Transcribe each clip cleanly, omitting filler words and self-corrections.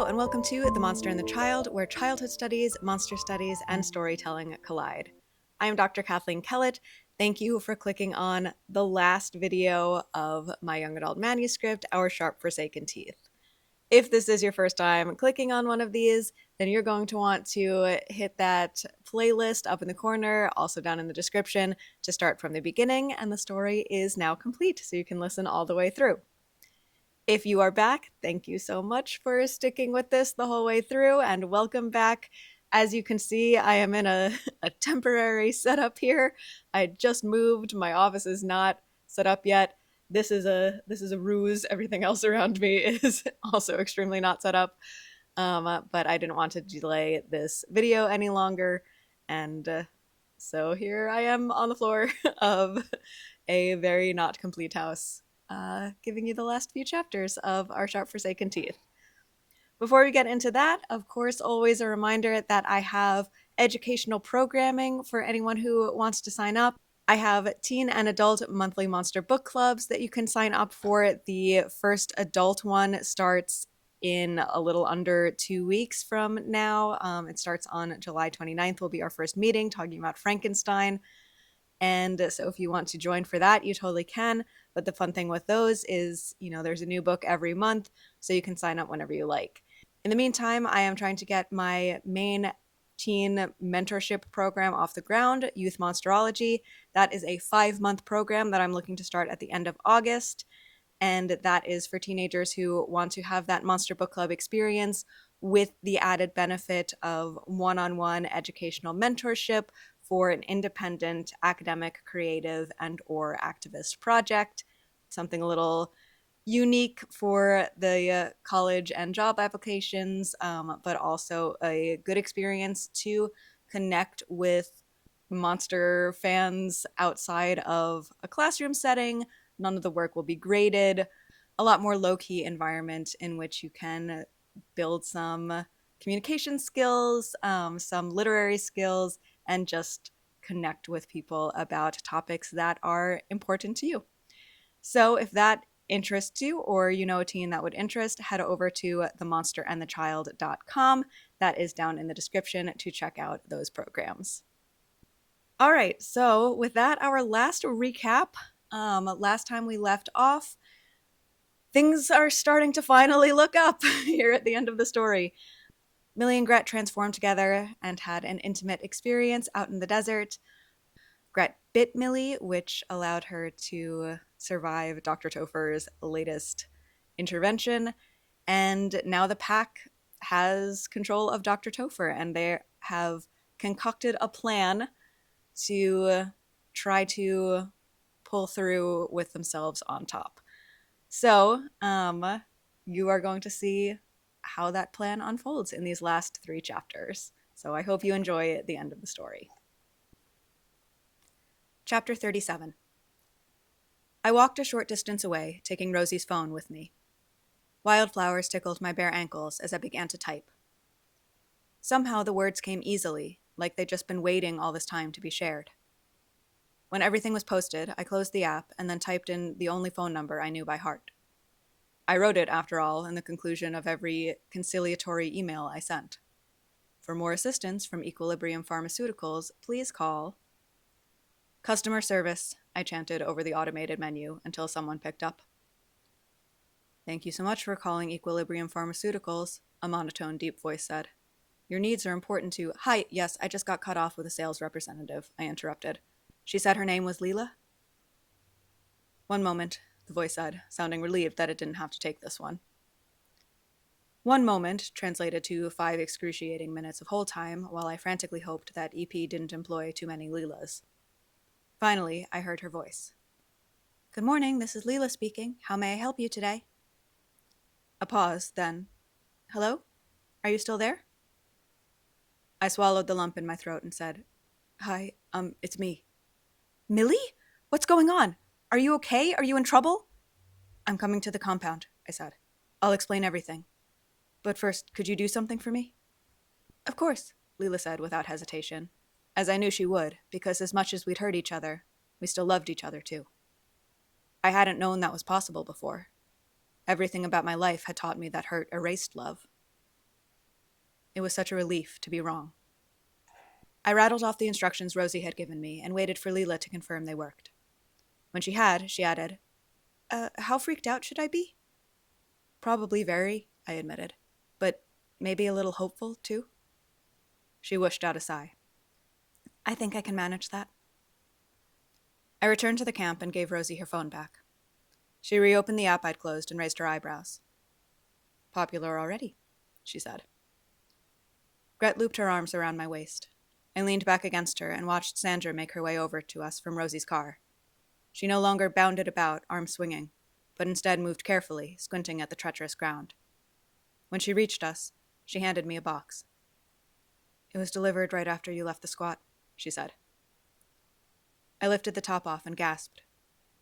Hello, and welcome to The Monster and the Child, where childhood studies, monster studies, and storytelling collide. I am Dr. Kathleen Kellett. Thank you for clicking on the last video of my young adult manuscript, Our Sharp Forsaken Teeth. If this is your first time clicking on one of these, then you're going to want to hit that playlist up in the corner, also down in the description, to start from the beginning, and the story is now complete, so you can listen all the way through. If you are back, thank you so much for sticking with this the whole way through, and welcome back. As you can see, I am in a temporary setup here. I just moved. My office is not set up yet. This is a ruse. Everything else around me is also extremely not set up. But I didn't want to delay this video any longer, and so here I am on the floor of a very not complete house, giving you the last few chapters of Our Sharp Forsaken Teeth. Before we get into that, of course, always a reminder that I have educational programming for anyone who wants to sign up. I have teen and adult monthly monster book clubs that you can sign up for. The first adult one starts in a little under 2 weeks from now. It starts on July 29th, will be our first meeting talking about Frankenstein. And so if you want to join for that, you totally can. But the fun thing with those is, there's a new book every month, so you can sign up whenever you like. In the meantime, I am trying to get my main teen mentorship program off the ground, Youth Monsterology. That is a 5-month program that I'm looking to start at the end of August. And that is for teenagers who want to have that Monster Book Club experience with the added benefit of one-on-one educational mentorship for an independent academic, creative, and or activist project. Something a little unique for the college and job applications, but also a good experience to connect with monster fans outside of a classroom setting. None of the work will be graded. A lot more low-key environment in which you can build some communication skills, some literary skills, and just connect with people about topics that are important to you. So if that interests you, or you know a teen that would interest, head over to themonsterandthechild.com. That is down in the description to check out those programs. All right, so with that, our last recap. Last time we left off, things are starting to finally look up here at the end of the story. Millie and Gret transformed together and had an intimate experience out in the desert. Gret bit Millie, which allowed her to survive Dr. Topher's latest intervention. And now the pack has control of Dr. Topher, and they have concocted a plan to try to pull through with themselves on top. So, you are going to see how that plan unfolds in these last 3 chapters. So I hope you enjoy the end of the story. Chapter 37. I walked a short distance away, taking Rosie's phone with me. Wildflowers tickled my bare ankles as I began to type. Somehow the words came easily, like they'd just been waiting all this time to be shared. When everything was posted, I closed the app and then typed in the only phone number I knew by heart. I wrote it, after all, in the conclusion of every conciliatory email I sent. For more assistance from Equilibrium Pharmaceuticals, please call... Customer service, I chanted over the automated menu until someone picked up. Thank you so much for calling Equilibrium Pharmaceuticals, a monotone, deep voice said. Your needs are important to... Hi, yes, I just got cut off with a sales representative, I interrupted. She said her name was Leela? One moment, the voice said, sounding relieved that it didn't have to take this one. 1 moment translated to 5 excruciating minutes of hold time, while I frantically hoped that EP didn't employ too many Leelas. Finally, I heard her voice. Good morning, this is Leela speaking. How may I help you today? A pause, then. Hello? Are you still there? I swallowed the lump in my throat and said, Hi, it's me. Millie? What's going on? Are you okay? Are you in trouble? I'm coming to the compound, I said. I'll explain everything. But first, could you do something for me? Of course, Leela said without hesitation, as I knew she would, because as much as we'd hurt each other, we still loved each other too. I hadn't known that was possible before. Everything about my life had taught me that hurt erased love. It was such a relief to be wrong. I rattled off the instructions Rosie had given me and waited for Leela to confirm they worked. When she had, she added, how freaked out should I be? Probably very, I admitted, but maybe a little hopeful, too. She whooshed out a sigh. I think I can manage that. I returned to the camp and gave Rosie her phone back. She reopened the app I'd closed and raised her eyebrows. Popular already, she said. Gret looped her arms around my waist. I leaned back against her and watched Sandra make her way over to us from Rosie's car. She no longer bounded about, arms swinging, but instead moved carefully, squinting at the treacherous ground. When she reached us, she handed me a box. It was delivered right after you left the squat, she said. I lifted the top off and gasped.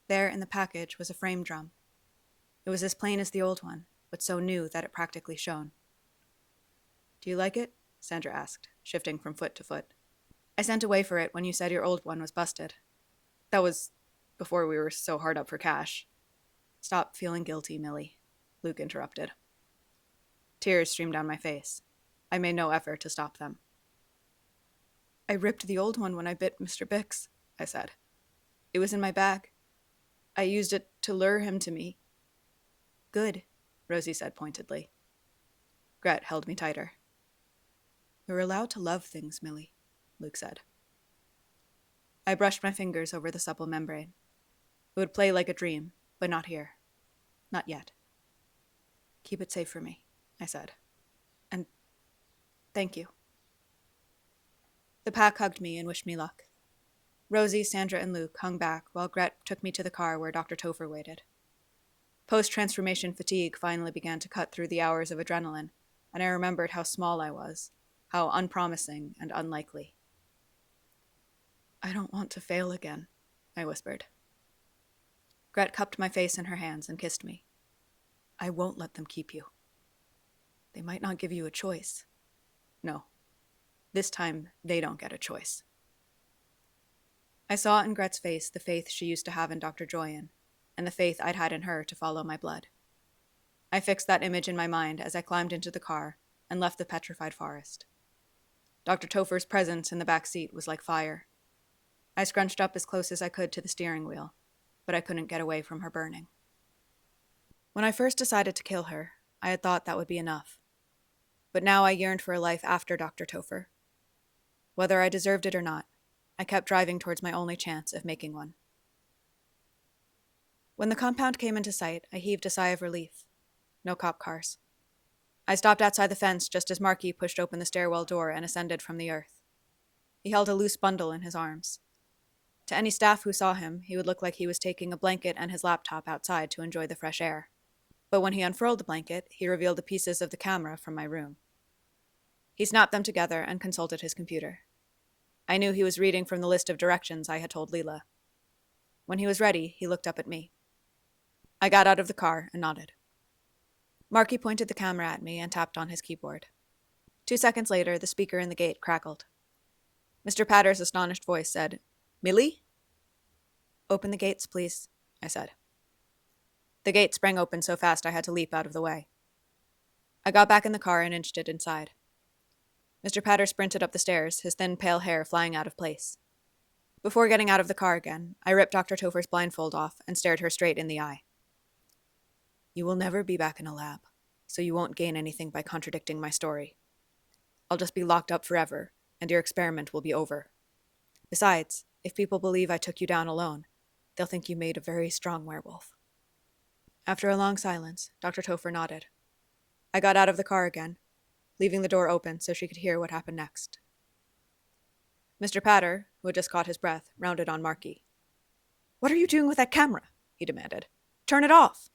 There in the package was a frame drum. It was as plain as the old one, but so new that it practically shone. Do you like it? Sandra asked, shifting from foot to foot. I sent away for it when you said your old one was busted. That was before we were so hard up for cash. Stop feeling guilty, Millie, Luke interrupted. Tears streamed down my face. I made no effort to stop them. I ripped the old one when I bit Mr. Bix, I said. It was in my bag. I used it to lure him to me. Good, Rosie said pointedly. Gret held me tighter. You're allowed to love things, Millie, Luke said. I brushed my fingers over the supple membrane. It would play like a dream, but not here. Not yet. Keep it safe for me, I said. And thank you. The pack hugged me and wished me luck. Rosie, Sandra, and Luke hung back while Gret took me to the car where Dr. Topher waited. Post-transformation fatigue finally began to cut through the hours of adrenaline, and I remembered how small I was, how unpromising and unlikely. I don't want to fail again, I whispered. Gret cupped my face in her hands and kissed me. I won't let them keep you. They might not give you a choice. No. This time, they don't get a choice. I saw in Gret's face the faith she used to have in Dr. Joyan, and the faith I'd had in her to follow my blood. I fixed that image in my mind as I climbed into the car and left the petrified forest. Dr. Topher's presence in the back seat was like fire. I scrunched up as close as I could to the steering wheel, but I couldn't get away from her burning. When I first decided to kill her, I had thought that would be enough. But now I yearned for a life after Dr. Topher. Whether I deserved it or not, I kept driving towards my only chance of making one. When the compound came into sight, I heaved a sigh of relief. No cop cars. I stopped outside the fence just as Marky pushed open the stairwell door and ascended from the earth. He held a loose bundle in his arms. To any staff who saw him, he would look like he was taking a blanket and his laptop outside to enjoy the fresh air. But when he unfurled the blanket, he revealed the pieces of the camera from my room. He snapped them together and consulted his computer. I knew he was reading from the list of directions I had told Leela. When he was ready, he looked up at me. I got out of the car and nodded. Marky pointed the camera at me and tapped on his keyboard. 2 seconds later, the speaker in the gate crackled. Mr. Patter's astonished voice said, Millie? Open the gates, please, I said. The gate sprang open so fast I had to leap out of the way. I got back in the car and inched it inside. Mr. Patter sprinted up the stairs, his thin, pale hair flying out of place. Before getting out of the car again, I ripped Dr. Topher's blindfold off and stared her straight in the eye. You will never be back in a lab, so you won't gain anything by contradicting my story. I'll just be locked up forever, and your experiment will be over. Besides, if people believe I took you down alone, they'll think you made a very strong werewolf. After a long silence, Dr. Topher nodded. I got out of the car again, leaving the door open so she could hear what happened next. Mr. Patter, who had just caught his breath, rounded on Marky. What are you doing with that camera? He demanded. Turn it off!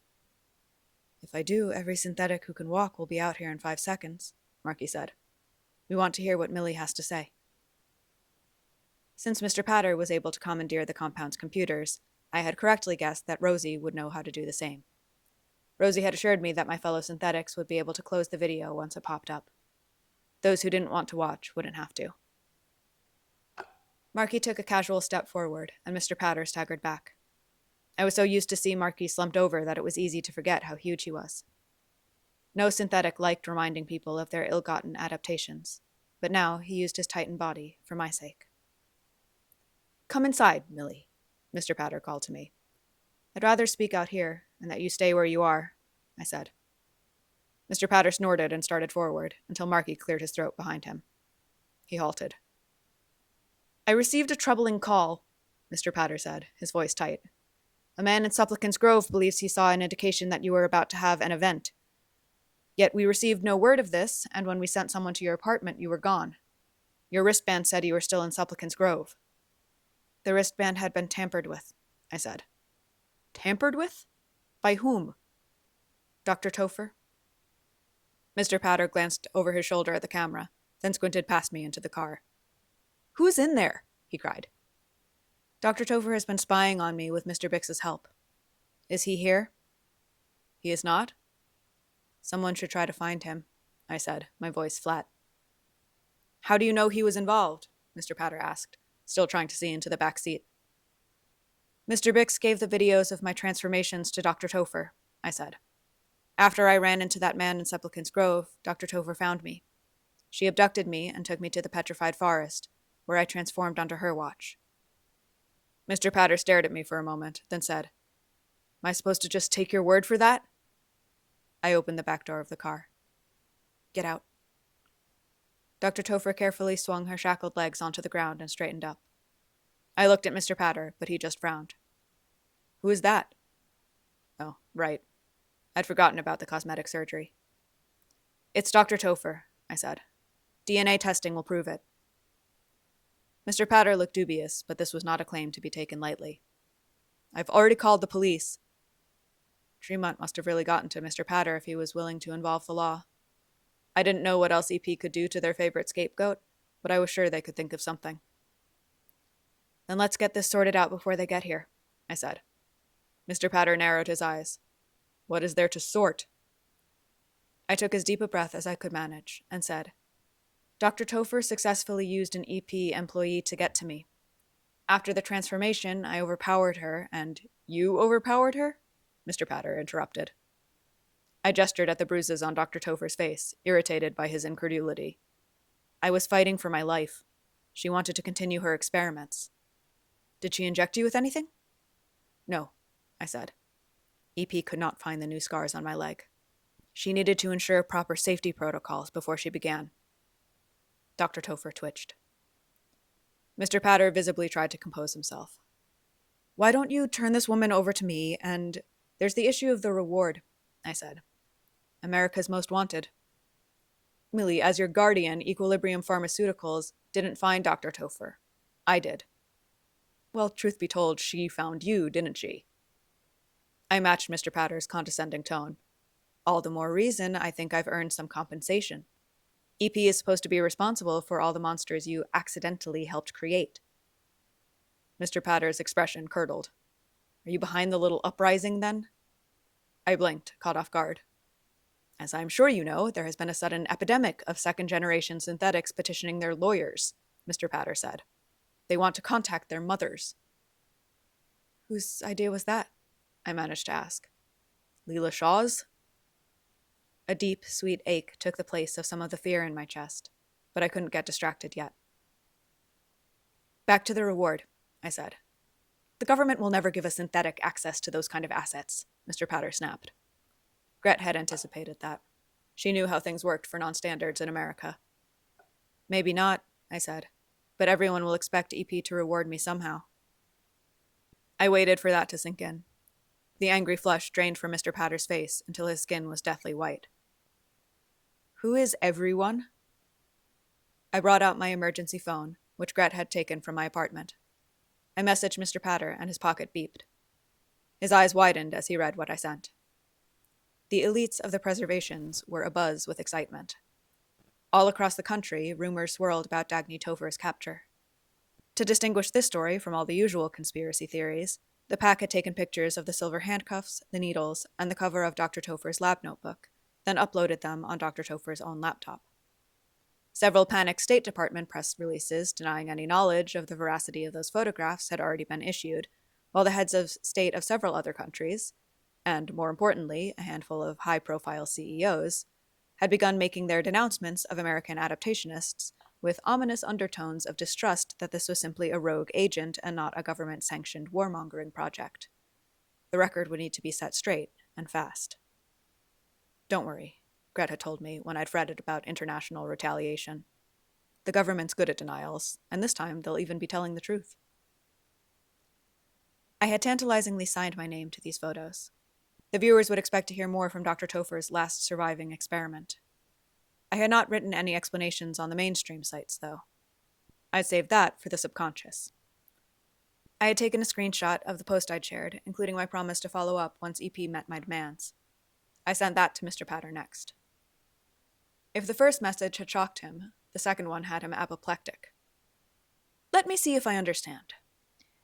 If I do, every synthetic who can walk will be out here in 5 seconds, Marky said. We want to hear what Millie has to say. Since Mr. Patter was able to commandeer the compound's computers, I had correctly guessed that Rosie would know how to do the same. Rosie had assured me that my fellow synthetics would be able to close the video once it popped up. Those who didn't want to watch wouldn't have to. Marky took a casual step forward, and Mr. Patter staggered back. I was so used to seeing Marky slumped over that it was easy to forget how huge he was. No synthetic liked reminding people of their ill-gotten adaptations, but now he used his tightened body for my sake. "Come inside, Millie," Mr. Patter called to me. "I'd rather speak out here, and that you stay where you are," I said. Mr. Patter snorted and started forward, until Marky cleared his throat behind him. He halted. "I received a troubling call," Mr. Patter said, his voice tight. "A man in Supplicant's Grove believes he saw an indication that you were about to have an event. Yet we received no word of this, and when we sent someone to your apartment, you were gone. Your wristband said you were still in Supplicant's Grove." "The wristband had been tampered with," I said. "Tampered with? By whom?" "Dr. Topher." Mr. Patter glanced over his shoulder at the camera, then squinted past me into the car. "Who's in there?" he cried. "Dr. Topher has been spying on me with Mr. Bix's help." "Is he here?" "He is not." "Someone should try to find him," I said, my voice flat. "How do you know he was involved?" Mr. Patter asked, still trying to see into the back seat. "Mr. Bix gave the videos of my transformations to Dr. Topher," I said. "After I ran into that man in Supplicant's Grove, Dr. Topher found me. She abducted me and took me to the petrified forest, where I transformed under her watch." Mr. Patter stared at me for a moment, then said, "Am I supposed to just take your word for that?" I opened the back door of the car. "Get out." Dr. Topher carefully swung her shackled legs onto the ground and straightened up. I looked at Mr. Patter, but he just frowned. "Who is that?" "Oh, right. I'd forgotten about the cosmetic surgery." "It's Dr. Topher," I said. "DNA testing will prove it." Mr. Patter looked dubious, but this was not a claim to be taken lightly. "I've already called the police." Tremont must have really gotten to Mr. Patter if he was willing to involve the law. I didn't know what else EP could do to their favorite scapegoat, but I was sure they could think of something. "Then let's get this sorted out before they get here," I said. Mr. Patter narrowed his eyes. "What is there to sort?" I took as deep a breath as I could manage and said, "Dr. Topher successfully used an EP employee to get to me. After the transformation, I overpowered her, and—" "You overpowered her?" Mr. Patter interrupted. I gestured at the bruises on Dr. Topher's face, irritated by his incredulity. "I was fighting for my life. She wanted to continue her experiments." "Did she inject you with anything?" "No," I said. EP could not find the new scars on my leg. She needed to ensure proper safety protocols before she began. Dr. Topher twitched. Mr. Patter visibly tried to compose himself. "Why don't you turn this woman over to me, and there's the issue of the reward," I said. "America's Most Wanted." "Millie, as your guardian, Equilibrium Pharmaceuticals didn't find Dr. Topher. I did." "Well, truth be told, she found you, didn't she?" I matched Mr. Patter's condescending tone. "All the more reason I think I've earned some compensation. EP is supposed to be responsible for all the monsters you accidentally helped create." Mr. Patter's expression curdled. "Are you behind the little uprising, then?" I blinked, caught off guard. "As I'm sure you know, there has been a sudden epidemic of second-generation synthetics petitioning their lawyers," Mr. Patter said. "They want to contact their mothers." "Whose idea was that?" I managed to ask. "Leela Shaw's?" A deep, sweet ache took the place of some of the fear in my chest, but I couldn't get distracted yet. "Back to the reward," I said. "The government will never give a synthetic access to those kind of assets," Mr. Patter snapped. Gret had anticipated that. She knew how things worked for non-standards in America. "Maybe not," I said, "but everyone will expect EP to reward me somehow." I waited for that to sink in. The angry flush drained from Mr. Patter's face until his skin was deathly white. "Who is everyone?" I brought out my emergency phone, which Gret had taken from my apartment. I messaged Mr. Patter, and his pocket beeped. His eyes widened as he read what I sent. The elites of the preservations were abuzz with excitement. All across the country, rumors swirled about Dagny Topher's capture. To distinguish this story from all the usual conspiracy theories, the pack had taken pictures of the silver handcuffs, the needles, and the cover of Dr. Topher's lab notebook, then uploaded them on Dr. Topher's own laptop. Several panicked State Department press releases denying any knowledge of the veracity of those photographs had already been issued, while the heads of state of several other countries, and more importantly, a handful of high-profile CEOs, had begun making their denouncements of American adaptationists with ominous undertones of distrust that this was simply a rogue agent and not a government-sanctioned warmongering project. The record would need to be set straight, and fast. "Don't worry," Greta told me when I'd fretted about international retaliation. "The government's good at denials, and this time they'll even be telling the truth." I had tantalizingly signed my name to these photos. The viewers would expect to hear more from Dr. Topher's last surviving experiment. I had not written any explanations on the mainstream sites, though. I'd saved that for the subconscious. I had taken a screenshot of the post I'd shared, including my promise to follow up once EP met my demands. I sent that to Mr. Patter next. If the first message had shocked him, the second one had him apoplectic. "Let me see if I understand.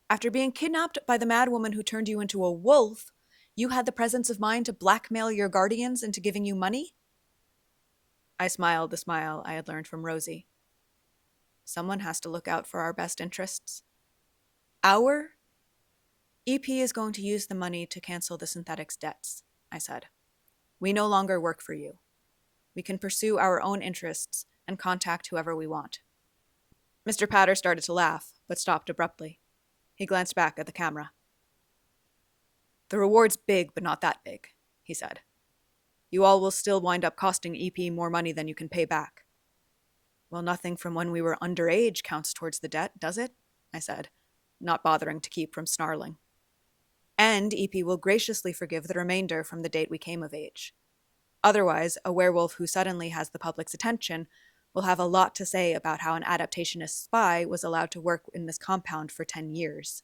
After being kidnapped by the mad woman who turned you into a wolf, you had the presence of mind to blackmail your guardians into giving you money?" I smiled the smile I had learned from Rosie. "Someone has to look out for our best interests." "Our? EP is going to use the money to cancel the synthetics' debts," I said. "We no longer work for you. We can pursue our own interests and contact whoever we want." Mr. Patter started to laugh, but stopped abruptly. He glanced back at the camera. "The reward's big, but not that big," he said. "You all will still wind up costing EP more money than you can pay back." "Well, nothing from when we were underage counts towards the debt, does it?" I said, not bothering to keep from snarling. "And EP will graciously forgive the remainder from the date we came of age. Otherwise, a werewolf who suddenly has the public's attention will have a lot to say about how an adaptationist spy was allowed to work in this compound for 10 years.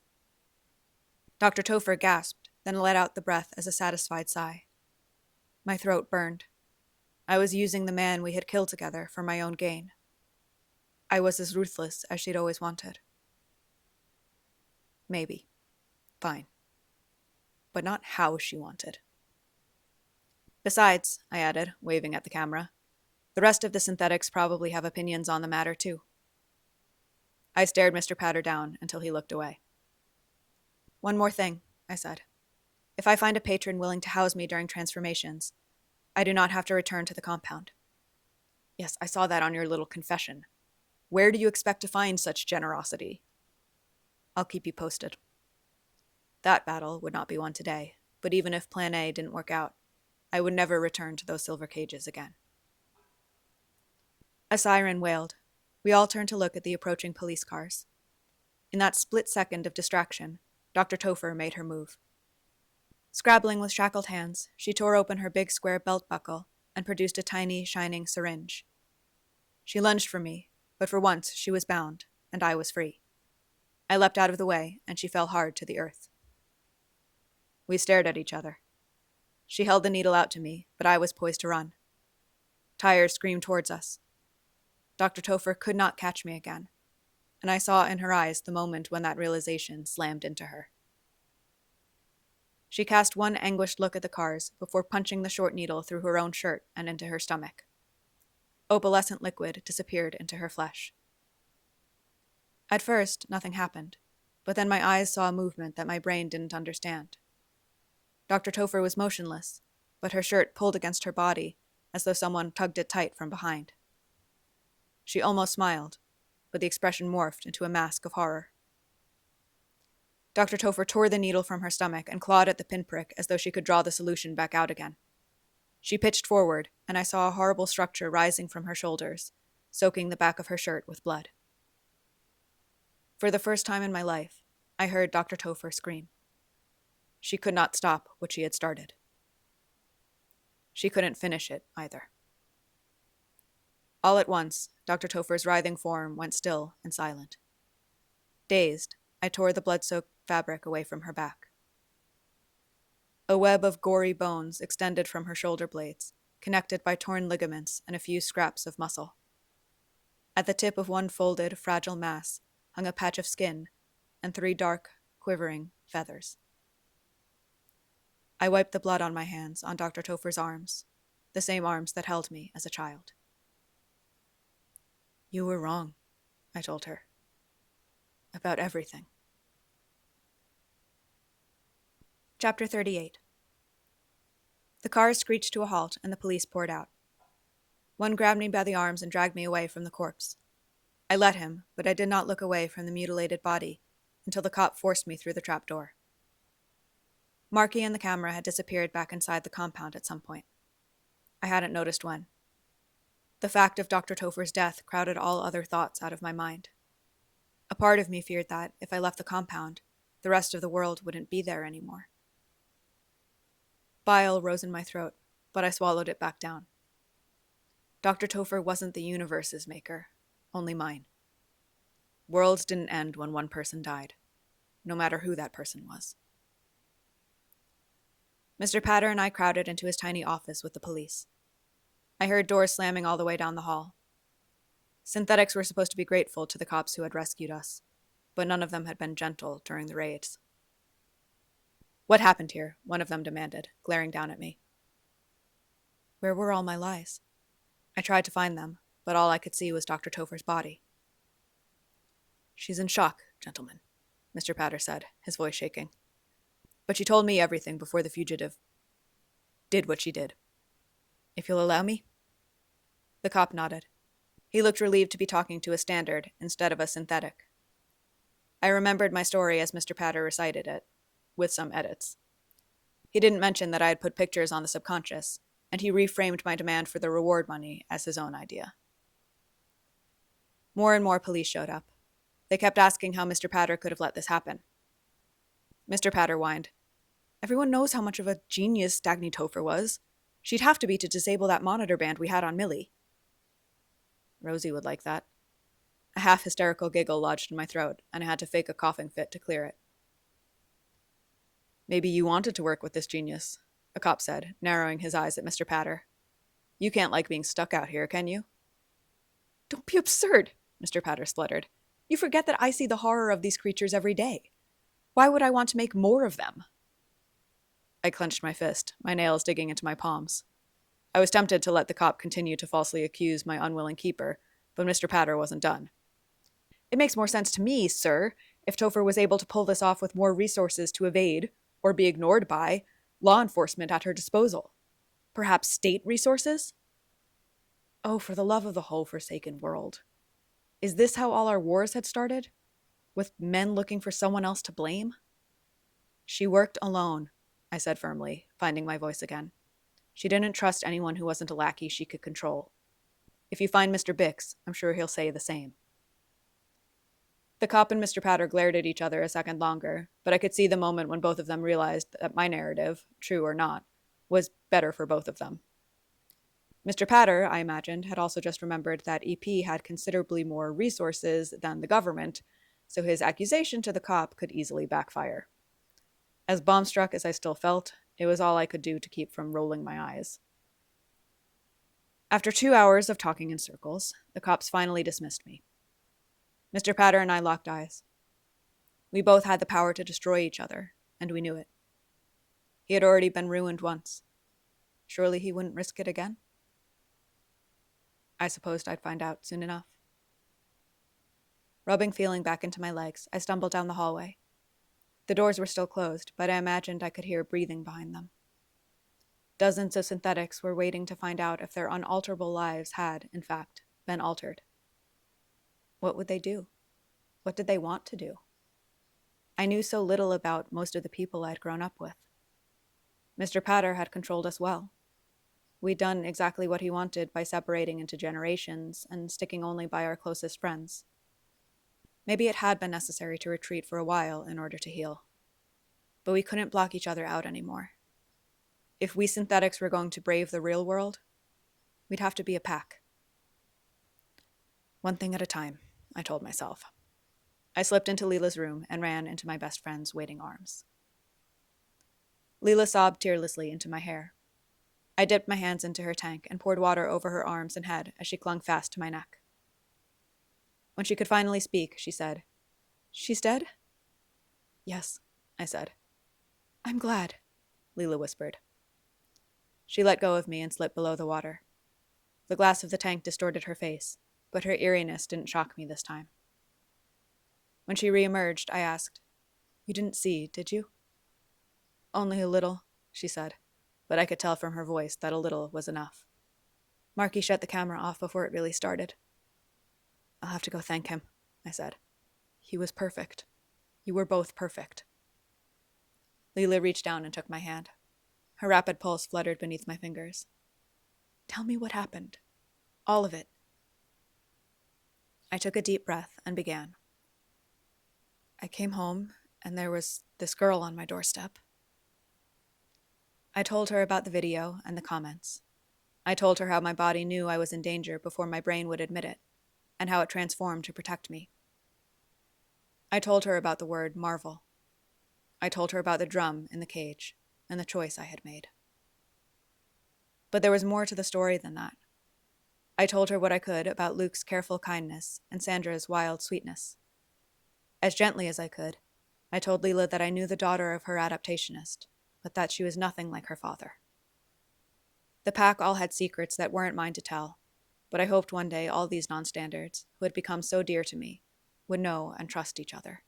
Dr. Topher gasped, then let out the breath as a satisfied sigh. My throat burned. I was using the man we had killed together for my own gain. I was as ruthless as she'd always wanted. Maybe. Fine. But not how she wanted. Besides, I added, waving at the camera, the rest of the synthetics probably have opinions on the matter too. I stared Mr. Patter down until he looked away. One more thing, I said. If I find a patron willing to house me during transformations, I do not have to return to the compound. Yes, I saw that on your little confession. Where do you expect to find such generosity? I'll keep you posted. That battle would not be won today, but even if Plan A didn't work out, I would never return to those silver cages again. A siren wailed. We all turned to look at the approaching police cars. In that split second of distraction, Dr. Topher made her move. Scrabbling with shackled hands, she tore open her big square belt buckle and produced a tiny, shining syringe. She lunged for me, but for once she was bound, and I was free. I leapt out of the way, and she fell hard to the earth. We stared at each other. She held the needle out to me, but I was poised to run. Tires screamed towards us. Dr. Topher could not catch me again, and I saw in her eyes the moment when that realization slammed into her. She cast one anguished look at the cars before punching the short needle through her own shirt and into her stomach. Opalescent liquid disappeared into her flesh. At first, nothing happened, but then my eyes saw a movement that my brain didn't understand. Dr. Topher was motionless, but her shirt pulled against her body as though someone tugged it tight from behind. She almost smiled, but the expression morphed into a mask of horror. Dr. Topher tore the needle from her stomach and clawed at the pinprick as though she could draw the solution back out again. She pitched forward, and I saw a horrible structure rising from her shoulders, soaking the back of her shirt with blood. For the first time in my life, I heard Dr. Topher scream. She could not stop what she had started. She couldn't finish it, either. All at once, Dr. Topher's writhing form went still and silent. Dazed, I tore the blood-soaked fabric away from her back. A web of gory bones extended from her shoulder blades, connected by torn ligaments and a few scraps of muscle. At the tip of one folded, fragile mass hung a patch of skin and 3 dark, quivering feathers. I wiped the blood on my hands on Dr. Topher's arms, the same arms that held me as a child. You were wrong, I told her. About everything. Chapter 38. The car screeched to a halt, and the police poured out. One grabbed me by the arms and dragged me away from the corpse. I let him, but I did not look away from the mutilated body until the cop forced me through the trap door. Marky and the camera had disappeared back inside the compound at some point. I hadn't noticed when. The fact of Dr. Topher's death crowded all other thoughts out of my mind. A part of me feared that, if I left the compound, the rest of the world wouldn't be there anymore. Bile rose in my throat, but I swallowed it back down. Dr. Topher wasn't the universe's maker, only mine. Worlds didn't end when one person died, no matter who that person was. Mr. Patter and I crowded into his tiny office with the police. I heard doors slamming all the way down the hall. Synthetics were supposed to be grateful to the cops who had rescued us, but none of them had been gentle during the raids. "What happened here?" one of them demanded, glaring down at me. Where were all my lies? I tried to find them, but all I could see was Dr. Topher's body. "She's in shock, gentlemen," Mr. Patter said, his voice shaking. "But she told me everything before the fugitive did what she did. If you'll allow me?" The cop nodded. He looked relieved to be talking to a standard instead of a synthetic. I remembered my story as Mr. Patter recited it, with some edits. He didn't mention that I had put pictures on the subconscious, and he reframed my demand for the reward money as his own idea. More and more police showed up. They kept asking how Mr. Patter could have let this happen. Mr. Patter whined. "Everyone knows how much of a genius Dagny Topher was. She'd have to be to disable that monitor band we had on Millie." Rosie would like that. A half-hysterical giggle lodged in my throat, and I had to fake a coughing fit to clear it. "Maybe you wanted to work with this genius," a cop said, narrowing his eyes at Mr. Patter. "You can't like being stuck out here, can you?" "Don't be absurd," Mr. Patter spluttered. "You forget that I see the horror of these creatures every day. Why would I want to make more of them?" I clenched my fist, my nails digging into my palms. I was tempted to let the cop continue to falsely accuse my unwilling keeper, but Mr. Patter wasn't done. "It makes more sense to me, sir, if Topher was able to pull this off with more resources to evade, or be ignored by, law enforcement at her disposal. Perhaps state resources?" Oh, for the love of the whole forsaken world. Is this how all our wars had started? With men looking for someone else to blame? "She worked alone," I said firmly, finding my voice again. "She didn't trust anyone who wasn't a lackey she could control. If you find Mr. Bix, I'm sure he'll say the same." The cop and Mr. Patter glared at each other a second longer, but I could see the moment when both of them realized that my narrative, true or not, was better for both of them. Mr. Patter, I imagined, had also just remembered that EP had considerably more resources than the government, so his accusation to the cop could easily backfire. As bomb-struck as I still felt, it was all I could do to keep from rolling my eyes. After 2 hours of talking in circles, the cops finally dismissed me. Mr. Patter and I locked eyes. We both had the power to destroy each other, and we knew it. He had already been ruined once. Surely he wouldn't risk it again? I supposed I'd find out soon enough. Rubbing feeling back into my legs, I stumbled down the hallway. The doors were still closed, but I imagined I could hear breathing behind them. Dozens of synthetics were waiting to find out if their unalterable lives had, in fact, been altered. What would they do? What did they want to do? I knew so little about most of the people I'd grown up with. Mr. Patter had controlled us well. We'd done exactly what he wanted by separating into generations and sticking only by our closest friends. Maybe it had been necessary to retreat for a while in order to heal. But we couldn't block each other out anymore. If we synthetics were going to brave the real world, we'd have to be a pack. One thing at a time, I told myself. I slipped into Leela's room and ran into my best friend's waiting arms. Leela sobbed tearlessly into my hair. I dipped my hands into her tank and poured water over her arms and head as she clung fast to my neck. When she could finally speak, she said, "She's dead?" "Yes," I said. "I'm glad," Leela whispered. She let go of me and slipped below the water. The glass of the tank distorted her face, but her eeriness didn't shock me this time. When she reemerged, I asked, "You didn't see, did you?" "Only a little," she said. but I could tell from her voice that a little was enough. Marky shut the camera off before it really started. "I'll have to go thank him," I said. "He was perfect. You were both perfect." Leela reached down and took my hand. Her rapid pulse fluttered beneath my fingers. "Tell me what happened. All of it." I took a deep breath and began. "I came home, and there was this girl on my doorstep." I told her about the video and the comments. I told her how my body knew I was in danger before my brain would admit it, and how it transformed to protect me. I told her about the word marvel. I told her about the drum in the cage and the choice I had made. But there was more to the story than that. I told her what I could about Luke's careful kindness and Sandra's wild sweetness. As gently as I could, I told Leela that I knew the daughter of her adaptationist, but that she was nothing like her father. The pack all had secrets that weren't mine to tell, but I hoped one day all these non-standards, who had become so dear to me, would know and trust each other.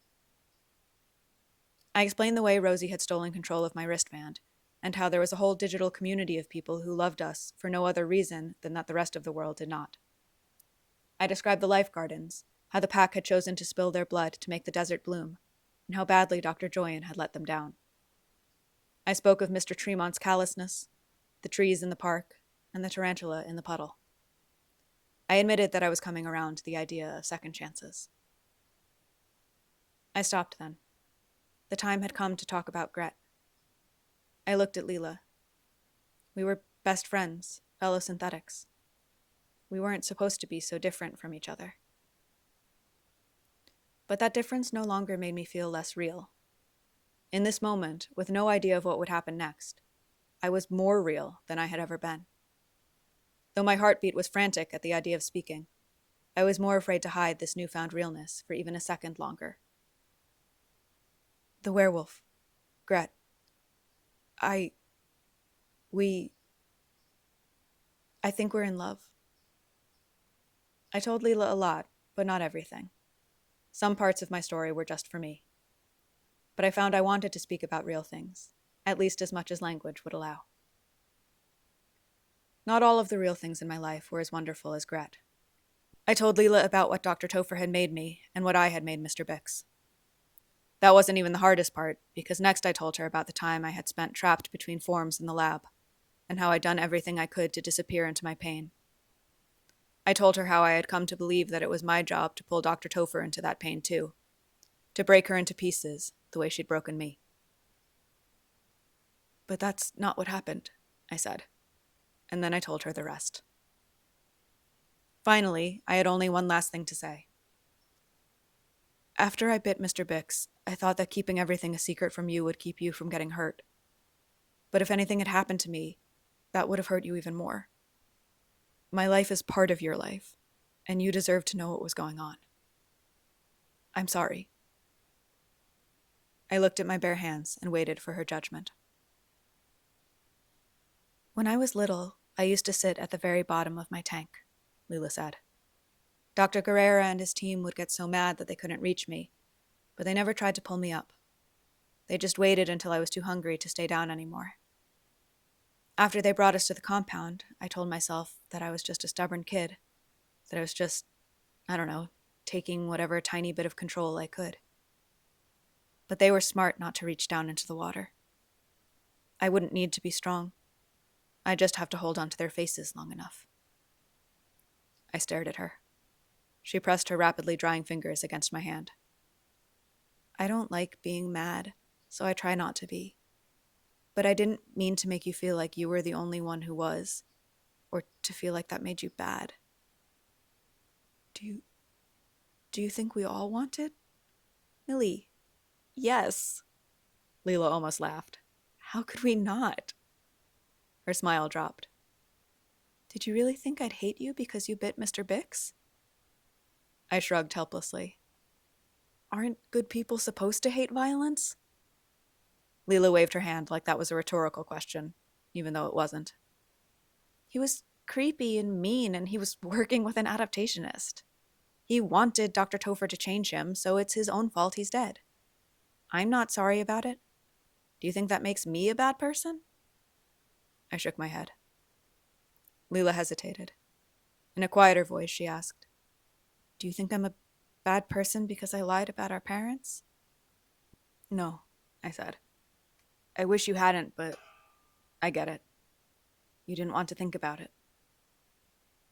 I explained the way Rosie had stolen control of my wristband, and how there was a whole digital community of people who loved us for no other reason than that the rest of the world did not. I described the life gardens, how the pack had chosen to spill their blood to make the desert bloom, and how badly Dr. Joyan had let them down. I spoke of Mr. Tremont's callousness, the trees in the park, and the tarantula in the puddle. I admitted that I was coming around to the idea of second chances. I stopped then. The time had come to talk about Gret. I looked at Leela. We were best friends, fellow synthetics. We weren't supposed to be so different from each other. But that difference no longer made me feel less real. In this moment, with no idea of what would happen next, I was more real than I had ever been. Though my heartbeat was frantic at the idea of speaking, I was more afraid to hide this newfound realness for even a second longer. "The werewolf. Gret. I think we're in love." I told Leela a lot, but not everything. Some parts of my story were just for me. But I found I wanted to speak about real things, at least as much as language would allow. Not all of the real things in my life were as wonderful as Gret. I told Leela about what Dr. Topher had made me and what I had made Mr. Bix. That wasn't even the hardest part, because next I told her about the time I had spent trapped between forms in the lab, and how I'd done everything I could to disappear into my pain. I told her how I had come to believe that it was my job to pull Dr. Topher into that pain too, to break her into pieces the way she'd broken me. "But that's not what happened," I said, and then I told her the rest. Finally, I had only one last thing to say. "After I bit Mr. Bix, I thought that keeping everything a secret from you would keep you from getting hurt. But if anything had happened to me, that would have hurt you even more. My life is part of your life, and you deserve to know what was going on. I'm sorry." I looked at my bare hands and waited for her judgment. "When I was little, I used to sit at the very bottom of my tank," Leela said. "Dr. Guerrera and his team would get so mad that they couldn't reach me, but they never tried to pull me up. They just waited until I was too hungry to stay down anymore. After they brought us to the compound, I told myself that I was just a stubborn kid, that I was just, taking whatever tiny bit of control I could. But they were smart not to reach down into the water. I wouldn't need to be strong. I'd just have to hold onto their faces long enough." I stared at her. She pressed her rapidly drying fingers against my hand. "I don't like being mad, so I try not to be. But I didn't mean to make you feel like you were the only one who was, or to feel like that made you bad. Do you think we all want it? Millie, yes." Leela almost laughed. "How could we not?" Her smile dropped. "Did you really think I'd hate you because you bit Mr. Bix?" I shrugged helplessly. "Aren't good people supposed to hate violence?" Leela waved her hand like that was a rhetorical question, even though it wasn't. "He was creepy and mean, and he was working with an adaptationist. He wanted Dr. Topher to change him, so it's his own fault he's dead. I'm not sorry about it. Do you think that makes me a bad person?" I shook my head. Leela hesitated. In a quieter voice, she asked, "Do you think I'm a bad person because I lied about our parents?" "No," I said. "I wish you hadn't, but I get it. You didn't want to think about it."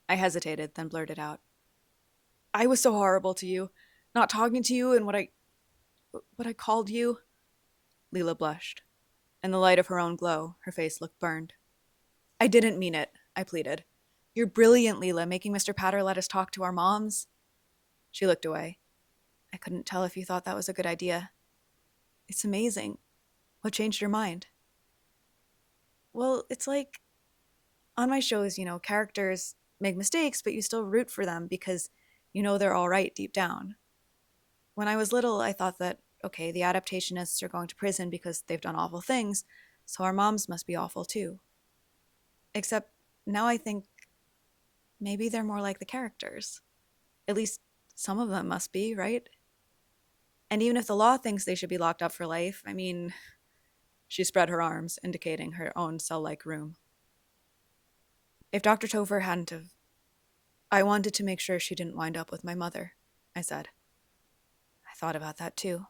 I hesitated, then blurted out, "I was so horrible to you, not talking to you and what I called you." Leela blushed. In the light of her own glow, her face looked burned. "I didn't mean it," I pleaded. "You're brilliant, Leela, making Mr. Patter let us talk to our moms." She looked away. "I couldn't tell if you thought that was a good idea." "It's amazing. What changed your mind?" "Well, it's like on my shows, characters make mistakes, but you still root for them because they're all right deep down. When I was little, I thought that, okay, the adaptationists are going to prison because they've done awful things, so our moms must be awful too. Except now I think maybe they're more like the characters. At least some of them must be, right? And even if the law thinks they should be locked up for life, I mean," she spread her arms, indicating her own cell-like room. "If Dr. Topher hadn't have, I wanted to make sure she didn't wind up with my mother," I said. "I thought about that too.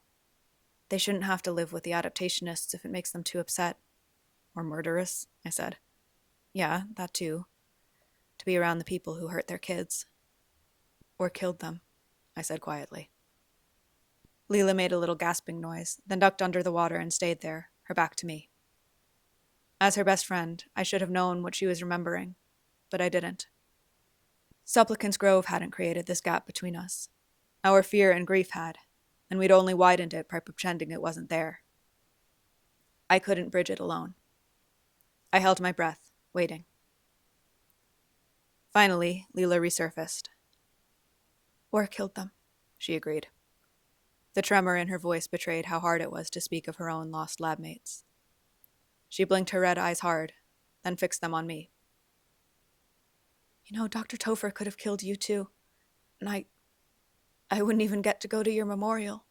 They shouldn't have to live with the adaptationists if it makes them too upset. Or murderous," I said. "Yeah, that too. To be around the people who hurt their kids." "Or killed them," I said quietly. Leela made a little gasping noise, then ducked under the water and stayed there, her back to me. As her best friend, I should have known what she was remembering, but I didn't. Supplicants Grove hadn't created this gap between us. Our fear and grief had, and we'd only widened it by pretending it wasn't there. I couldn't bridge it alone. I held my breath, waiting. Finally, Leela resurfaced. "Or killed them," she agreed. The tremor in her voice betrayed how hard it was to speak of her own lost lab mates. She blinked her red eyes hard, then fixed them on me. Dr. Topher could have killed you too, and I wouldn't even get to go to your memorial.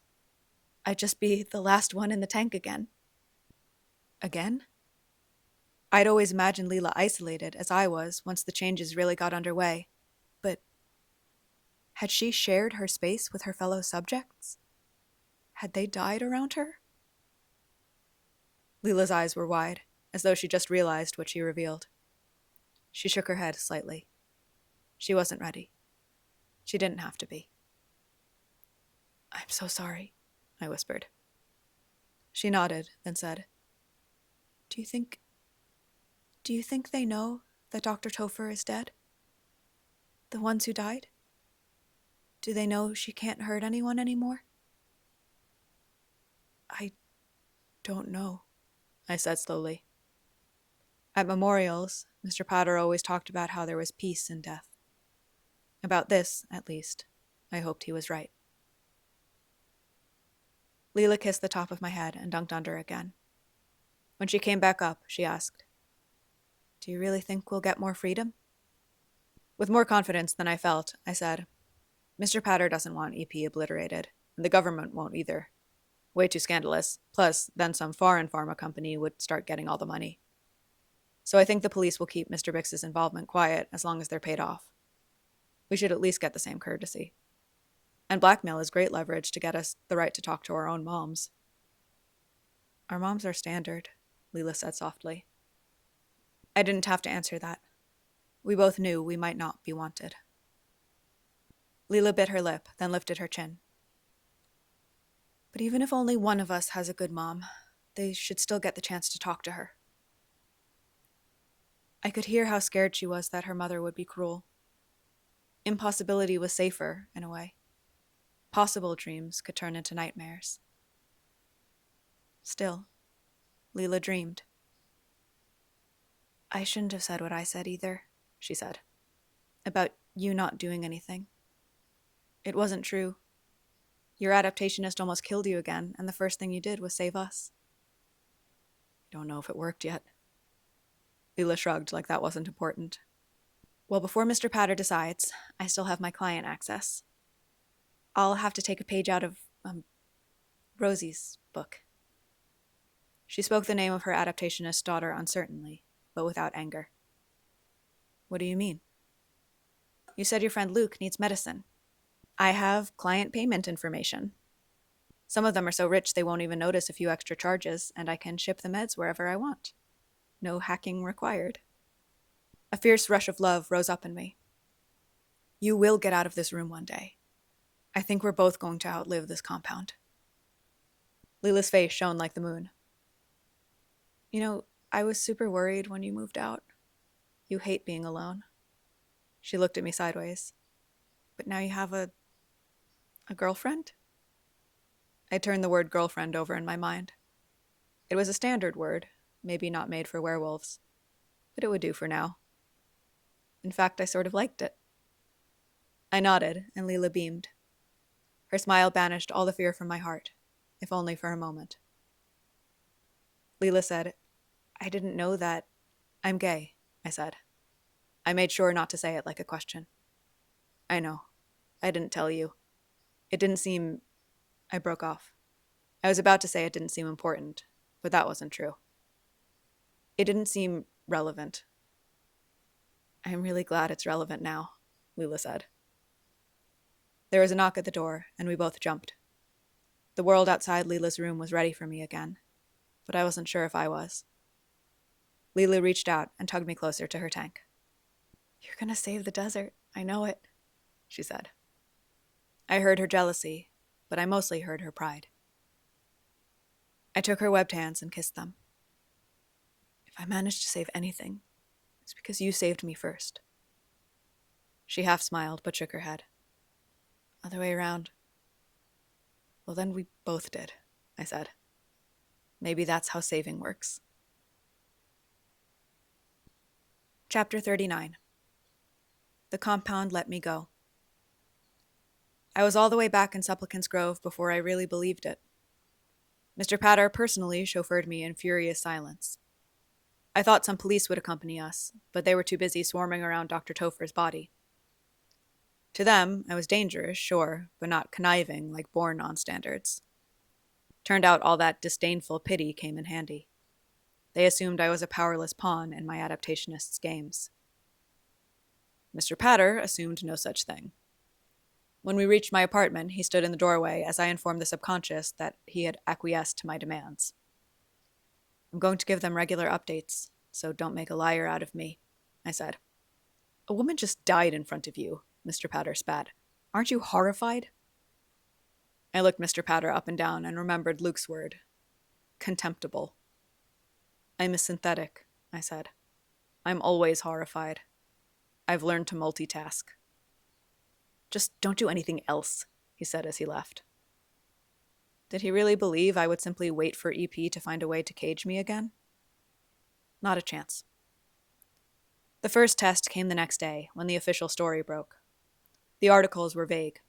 I'd just be the last one in the tank again." Again? I'd always imagined Leela isolated, as I was, once the changes really got underway. But had she shared her space with her fellow subjects? Had they died around her? Leela's eyes were wide, as though she just realized what she revealed. She shook her head slightly. She wasn't ready. She didn't have to be. "I'm so sorry," I whispered. She nodded, then said, Do you think they know that Dr. Topher is dead? The ones who died? Do they know she can't hurt anyone anymore?" "I don't know," I said slowly. At memorials, Mr. Potter always talked about how there was peace in death. About this, at least, I hoped he was right. Leela kissed the top of my head and dunked under again. When she came back up, she asked, "Do you really think we'll get more freedom?" With more confidence than I felt, I said, "Mr. Patter doesn't want EP obliterated, and the government won't either. Way too scandalous. Plus, then some foreign pharma company would start getting all the money. So I think the police will keep Mr. Bix's involvement quiet as long as they're paid off. We should at least get the same courtesy. And blackmail is great leverage to get us the right to talk to our own moms." "Our moms are standard," Leela said softly. I didn't have to answer that. We both knew we might not be wanted. Leela bit her lip, then lifted her chin. "But even if only one of us has a good mom, they should still get the chance to talk to her." I could hear how scared she was that her mother would be cruel. Impossibility was safer, in a way. Possible dreams could turn into nightmares. Still, Leela dreamed. "I shouldn't have said what I said either," she said, "about you not doing anything. It wasn't true. Your adaptationist almost killed you again, and the first thing you did was save us." "Don't know if it worked yet." Leela shrugged like that wasn't important. "Well, before Mr. Patter decides, I still have my client access. I'll have to take a page out of, Rosie's book." She spoke the name of her adaptationist daughter uncertainly, but without anger. What do you mean? You said your friend Luke needs medicine. I have client payment information. Some of them are so rich they won't even notice a few extra charges, and I can ship the meds wherever I want. No hacking required. A fierce rush of love rose up in me. You will get out of this room one day. I think we're both going to outlive this compound. Leela's face shone like the moon. You know, I was super worried when you moved out. You hate being alone. She looked at me sideways. But now you have a girlfriend? I turned the word girlfriend over in my mind. It was a standard word, maybe not made for werewolves, but it would do for now. In fact, I sort of liked it. I nodded, and Leela beamed. Her smile banished all the fear from my heart, if only for a moment. Leela said, I didn't know that. I'm gay, I said. I made sure not to say it like a question. I know. I didn't tell you. It didn't seem... I broke off. I was about to say it didn't seem important, but that wasn't true. It didn't seem relevant. I'm really glad it's relevant now, Leela said. There was a knock at the door, and we both jumped. The world outside Leela's room was ready for me again, but I wasn't sure if I was. Leela reached out and tugged me closer to her tank. You're going to save the desert, I know it, she said. I heard her jealousy, but I mostly heard her pride. I took her webbed hands and kissed them. If I managed to save anything, it's because you saved me first. She half smiled but shook her head. Other way around. Well, then we both did, I said. Maybe that's how saving works. Chapter 39. The compound let me go. I was all the way back in Supplicants Grove before I really believed it. Mr. Patter personally chauffeured me in furious silence. I thought some police would accompany us, but they were too busy swarming around Dr. Topher's body. To them, I was dangerous, sure, but not conniving like born non-standards. Turned out all that disdainful pity came in handy. They assumed I was a powerless pawn in my adaptationists' games. Mr. Patter assumed no such thing. When we reached my apartment, he stood in the doorway as I informed the subconscious that he had acquiesced to my demands. I'm going to give them regular updates, so don't make a liar out of me, I said. A woman just died in front of you, Mr. Patter spat. Aren't you horrified? I looked Mr. Patter up and down and remembered Luke's word. Contemptible. I'm a synthetic, I said. I'm always horrified. I've learned to multitask. Just don't do anything else, he said as he left. Did he really believe I would simply wait for EP to find a way to cage me again? Not a chance. The first test came the next day, when the official story broke. The articles were vague.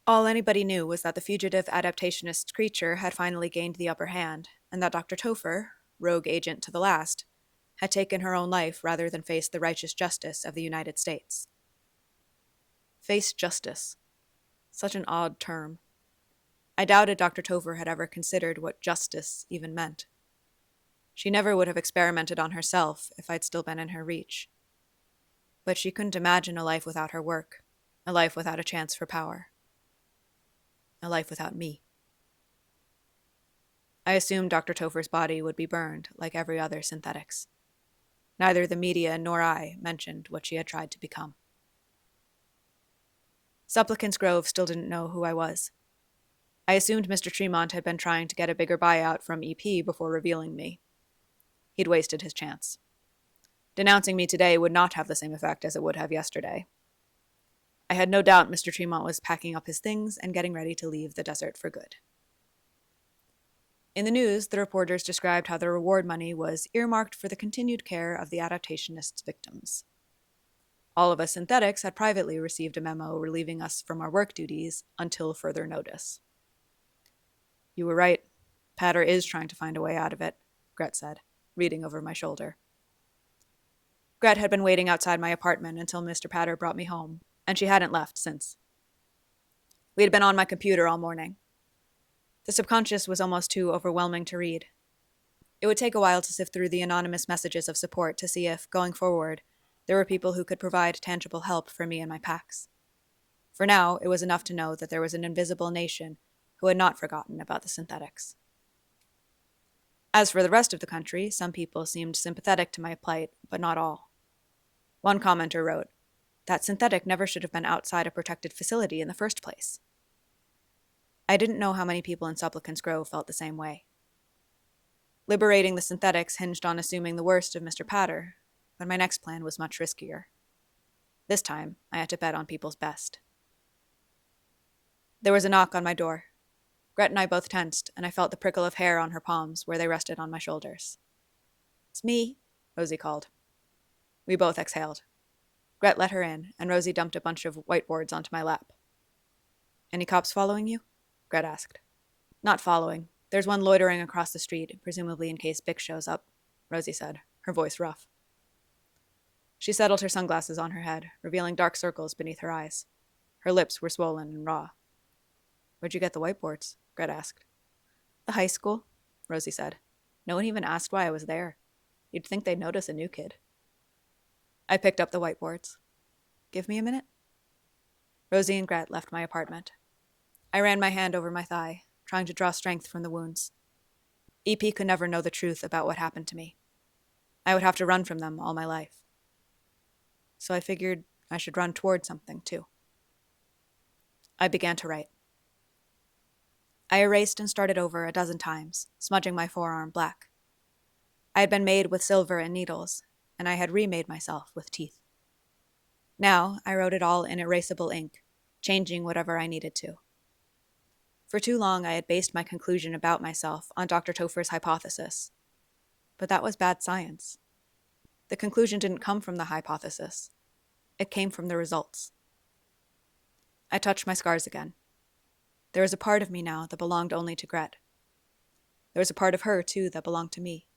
All anybody knew was that the fugitive adaptationist creature had finally gained the upper hand, and that Dr. Topher, rogue agent to the last, had taken her own life rather than face the righteous justice of the United States. Face justice. Such an odd term. I doubted Dr. Topher had ever considered what justice even meant. She never would have experimented on herself if I'd still been in her reach. But she couldn't imagine a life without her work, a life without a chance for power, a life without me. I assumed Dr. Topher's body would be burned like every other synthetics. Neither the media nor I mentioned what she had tried to become. Supplicants Grove still didn't know who I was. I assumed Mr. Tremont had been trying to get a bigger buyout from EP before revealing me. He'd wasted his chance. Denouncing me today would not have the same effect as it would have yesterday. I had no doubt Mr. Tremont was packing up his things and getting ready to leave the desert for good. In the news, the reporters described how the reward money was earmarked for the continued care of the adaptationists' victims. All of us synthetics had privately received a memo relieving us from our work duties until further notice. You were right. Patter is trying to find a way out of it, Gret said, reading over my shoulder. Gret had been waiting outside my apartment until Mr. Patter brought me home, and she hadn't left since. We had been on my computer all morning. The subconscious was almost too overwhelming to read. It would take a while to sift through the anonymous messages of support to see if, going forward, there were people who could provide tangible help for me and my packs. For now, it was enough to know that there was an invisible nation who had not forgotten about the synthetics. As for the rest of the country, some people seemed sympathetic to my plight, but not all. One commenter wrote, "That synthetic never should have been outside a protected facility in the first place." I didn't know how many people in Supplicants Grove felt the same way. Liberating the synthetics hinged on assuming the worst of Mr. Patter, but my next plan was much riskier. This time, I had to bet on people's best. There was a knock on my door. Gret and I both tensed, and I felt the prickle of hair on her palms where they rested on my shoulders. "It's me," Rosie called. We both exhaled. Gret let her in, and Rosie dumped a bunch of whiteboards onto my lap. "Any cops following you?" Gret asked. "Not following. There's one loitering across the street, presumably in case Bick shows up," Rosie said, her voice rough. She settled her sunglasses on her head, revealing dark circles beneath her eyes. Her lips were swollen and raw. "Where'd you get the whiteboards?" Gret asked. "The high school," Rosie said. "No one even asked why I was there. You'd think they'd notice a new kid." I picked up the whiteboards. "Give me a minute?" Rosie and Gret left my apartment. I ran my hand over my thigh, trying to draw strength from the wounds. EP could never know the truth about what happened to me. I would have to run from them all my life. So I figured I should run toward something, too. I began to write. I erased and started over a dozen times, smudging my forearm black. I had been made with silver and needles, and I had remade myself with teeth. Now I wrote it all in erasable ink, changing whatever I needed to. For too long I had based my conclusion about myself on Dr. Topher's hypothesis. But that was bad science. The conclusion didn't come from the hypothesis. It came from the results. I touched my scars again. There was a part of me now that belonged only to Gret. There was a part of her, too, that belonged to me.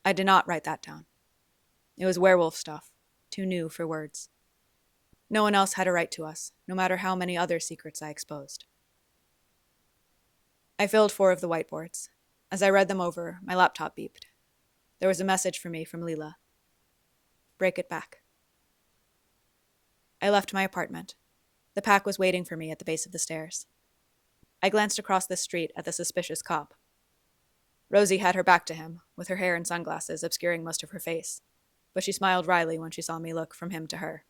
I did not write that down. It was werewolf stuff, too new for words. No one else had a right to us, no matter how many other secrets I exposed. I filled 4 of the whiteboards. As I read them over, my laptop beeped. There was a message for me from Leela. "Break it back." I left my apartment. The pack was waiting for me at the base of the stairs. I glanced across the street at the suspicious cop. Rosie had her back to him, with her hair and sunglasses obscuring most of her face, but she smiled wryly when she saw me look from him to her.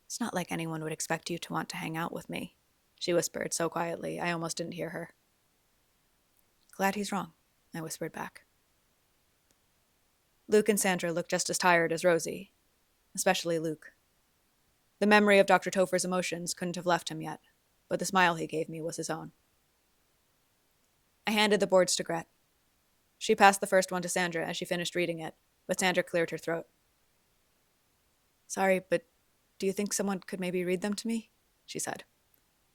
"It's not like anyone would expect you to want to hang out with me," she whispered so quietly I almost didn't hear her. "Glad he's wrong," I whispered back. Luke and Sandra looked just as tired as Rosie, especially Luke. The memory of Dr. Topher's emotions couldn't have left him yet, but the smile he gave me was his own. I handed the boards to Gret. She passed the first one to Sandra as she finished reading it, but Sandra cleared her throat. "Sorry, but do you think someone could maybe read them to me?" she said.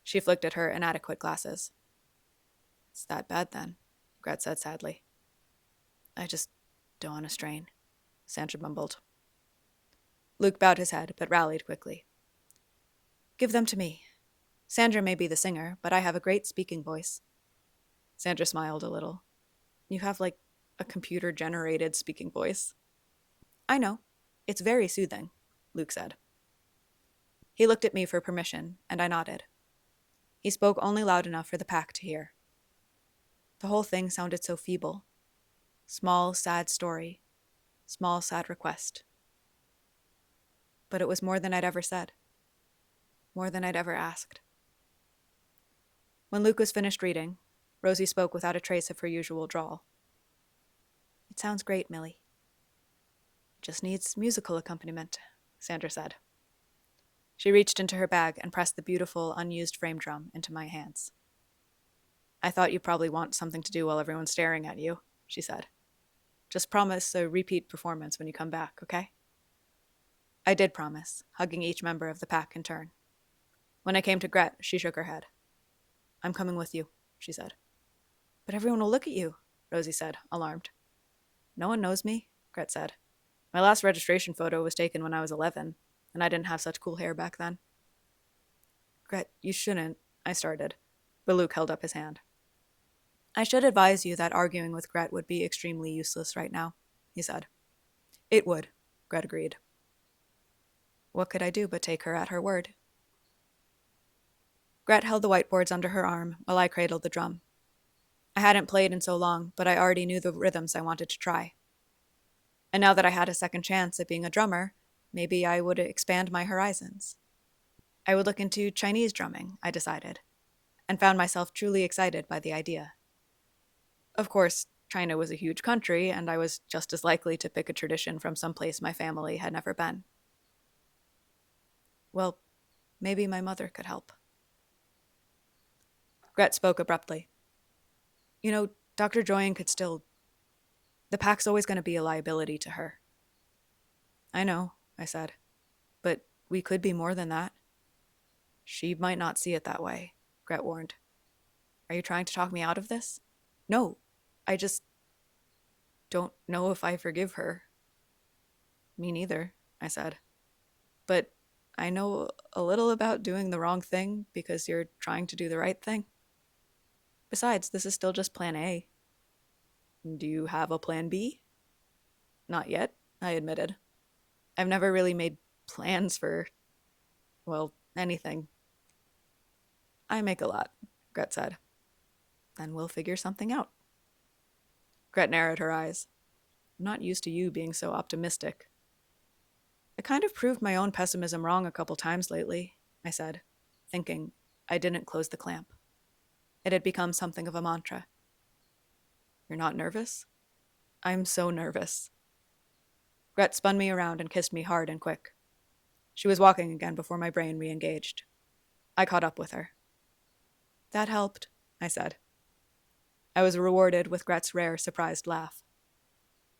She flicked at her inadequate glasses. "It's that bad then," Gret said sadly. "I just don't want to strain," Sandra mumbled. Luke bowed his head, but rallied quickly. "Give them to me. Sandra may be the singer, but I have a great speaking voice." Sandra smiled a little. "You have, like, a computer-generated speaking voice." "I know. It's very soothing," Luke said. He looked at me for permission, and I nodded. He spoke only loud enough for the pack to hear. The whole thing sounded so feeble. Small, sad story. Small, sad request. But it was more than I'd ever said. More than I'd ever asked. When Luke was finished reading, Rosie spoke without a trace of her usual drawl. "It sounds great, Millie." "Just needs musical accompaniment," Sandra said. She reached into her bag and pressed the beautiful, unused frame drum into my hands. "I thought you'd probably want something to do while everyone's staring at you," she said. "Just promise a repeat performance when you come back, okay?" I did promise, hugging each member of the pack in turn. When I came to Gret, she shook her head. "I'm coming with you," she said. "But everyone will look at you," Rosie said, alarmed. "No one knows me," Gret said. "My last registration photo was taken when I was 11, and I didn't have such cool hair back then." "Gret, you shouldn't," I started, but Luke held up his hand. I should advise you that arguing with Gret would be extremely useless right now, he said. It would, Gret agreed. What could I do but take her at her word? Gret held the whiteboards under her arm while I cradled the drum. I hadn't played in so long, but I already knew the rhythms I wanted to try. And now that I had a second chance at being a drummer, maybe I would expand my horizons. I would look into Chinese drumming, I decided, and found myself truly excited by the idea. Of course, China was a huge country, and I was just as likely to pick a tradition from some place my family had never been. Well, maybe my mother could help. Gret spoke abruptly. You know, Dr. Joyen could still... The pack's always going to be a liability to her. I know, I said, but we could be more than that. She might not see it that way, Gret warned. Are you trying to talk me out of this? No, I just don't know if I forgive her. Me neither, I said. But I know a little about doing the wrong thing because you're trying to do the right thing. Besides, this is still just plan A. Do you have a plan B? Not yet, I admitted. I've never really made plans for, well, anything. I make a lot, Gret said. Then we'll figure something out. Gret narrowed her eyes. I'm not used to you being so optimistic. I kind of proved my own pessimism wrong a couple times lately, I said, thinking I didn't close the clamp. It had become something of a mantra. You're not nervous? I'm so nervous. Gret spun me around and kissed me hard and quick. She was walking again before my brain re-engaged. I caught up with her. That helped, I said. I was rewarded with Gret's rare, surprised laugh.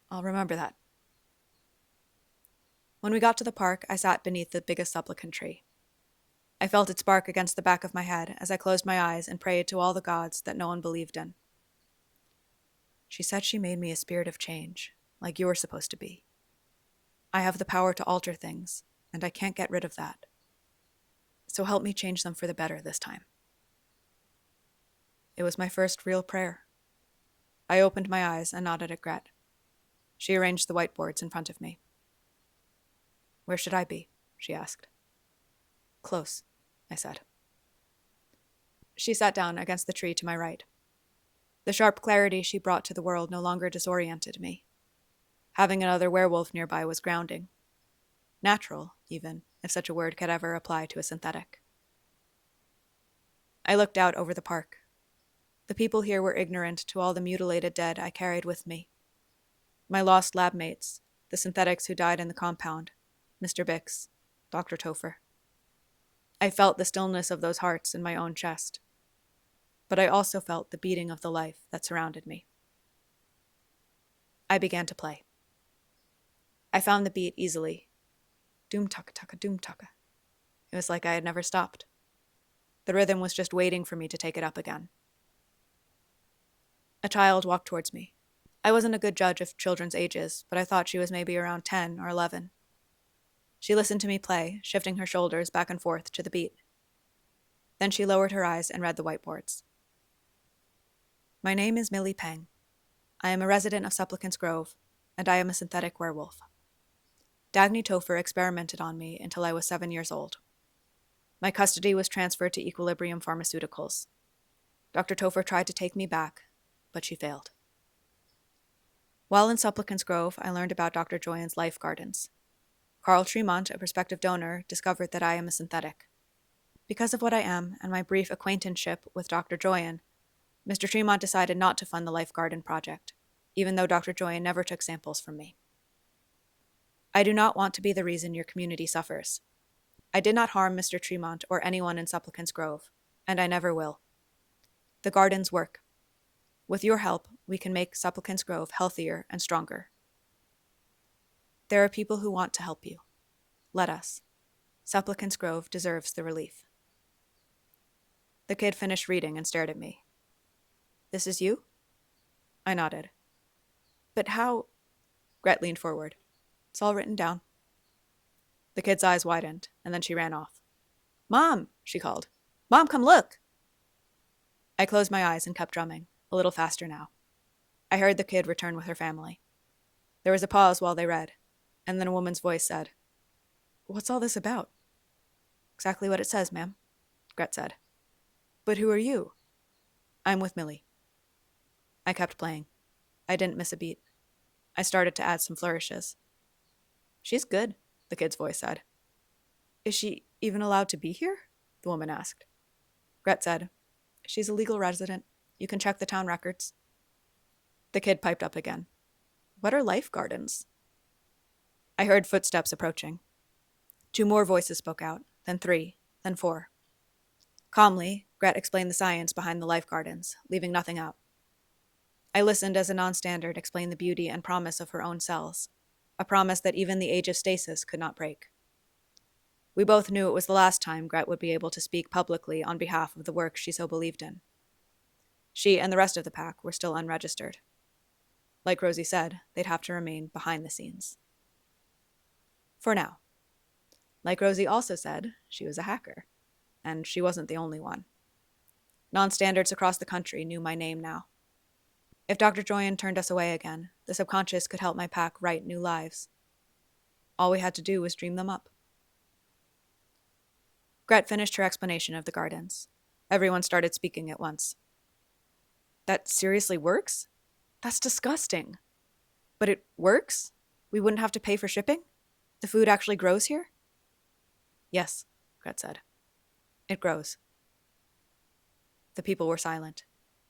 I'll remember that. When we got to the park, I sat beneath the biggest supplicant tree. I felt its bark against the back of my head as I closed my eyes and prayed to all the gods that no one believed in. She said she made me a spirit of change, like you're supposed to be. I have the power to alter things, and I can't get rid of that. So help me change them for the better this time. It was my first real prayer. I opened my eyes and nodded at Gret. She arranged the whiteboards in front of me. Where should I be? She asked. Close, I said. She sat down against the tree to my right. The sharp clarity she brought to the world no longer disoriented me. Having another werewolf nearby was grounding. Natural, even, if such a word could ever apply to a synthetic. I looked out over the park. The people here were ignorant to all the mutilated dead I carried with me. My lost lab mates, the synthetics who died in the compound, Mr. Bix, Dr. Topher. I felt the stillness of those hearts in my own chest, but I also felt the beating of the life that surrounded me. I began to play. I found the beat easily. Doom tucka tucka, doom tucka. It was like I had never stopped. The rhythm was just waiting for me to take it up again. A child walked towards me. I wasn't a good judge of children's ages, but I thought she was maybe around 10 or 11. She listened to me play, shifting her shoulders back and forth to the beat. Then she lowered her eyes and read the whiteboards. My name is Millie Peng. I am a resident of Supplicants Grove, and I am a synthetic werewolf. Dagny Topher experimented on me until I was 7 years old. My custody was transferred to Equilibrium Pharmaceuticals. Dr. Topher tried to take me back, but she failed. While in Supplicants Grove, I learned about Dr. Joyen's life gardens. Carl Tremont, a prospective donor, discovered that I am a synthetic. Because of what I am and my brief acquaintanceship with Dr. Joyen, Mr. Tremont decided not to fund the Life Garden project, even though Dr. Joyen never took samples from me. I do not want to be the reason your community suffers. I did not harm Mr. Tremont or anyone in Supplicants Grove, and I never will. The gardens work. With your help, we can make Supplicants Grove healthier and stronger. There are people who want to help you. Let us. Supplicants Grove deserves the relief. The kid finished reading and stared at me. This is you? I nodded. But how? Gret leaned forward. It's all written down. The kid's eyes widened, and then she ran off. Mom, she called. Mom, come look. I closed my eyes and kept drumming, a little faster now. I heard the kid return with her family. There was a pause while they read, and then a woman's voice said, "What's all this about?" "Exactly what it says, ma'am," Gret said. "But who are you?" "I'm with Millie." I kept playing. I didn't miss a beat. I started to add some flourishes. "She's good," the kid's voice said. "Is she even allowed to be here?" the woman asked. Gret said, "She's a legal resident. You can check the town records." The kid piped up again. "What are life gardens?" I heard footsteps approaching. 2 more voices spoke out, then 3, then 4. Calmly, Gret explained the science behind the life gardens, leaving nothing out. I listened as a non-standard explained the beauty and promise of her own cells, a promise that even the age of stasis could not break. We both knew it was the last time Gret would be able to speak publicly on behalf of the work she so believed in. She and the rest of the pack were still unregistered. Like Rosie said, they'd have to remain behind the scenes. For now. Like Rosie also said, she was a hacker, and she wasn't the only one. Non-standards across the country knew my name now. If Dr. Joyan turned us away again, the subconscious could help my pack write new lives. All we had to do was dream them up. Gret finished her explanation of the gardens. Everyone started speaking at once. "That seriously works? That's disgusting. But it works? We wouldn't have to pay for shipping? The food actually grows here?" "Yes," Gret said. "It grows." The people were silent.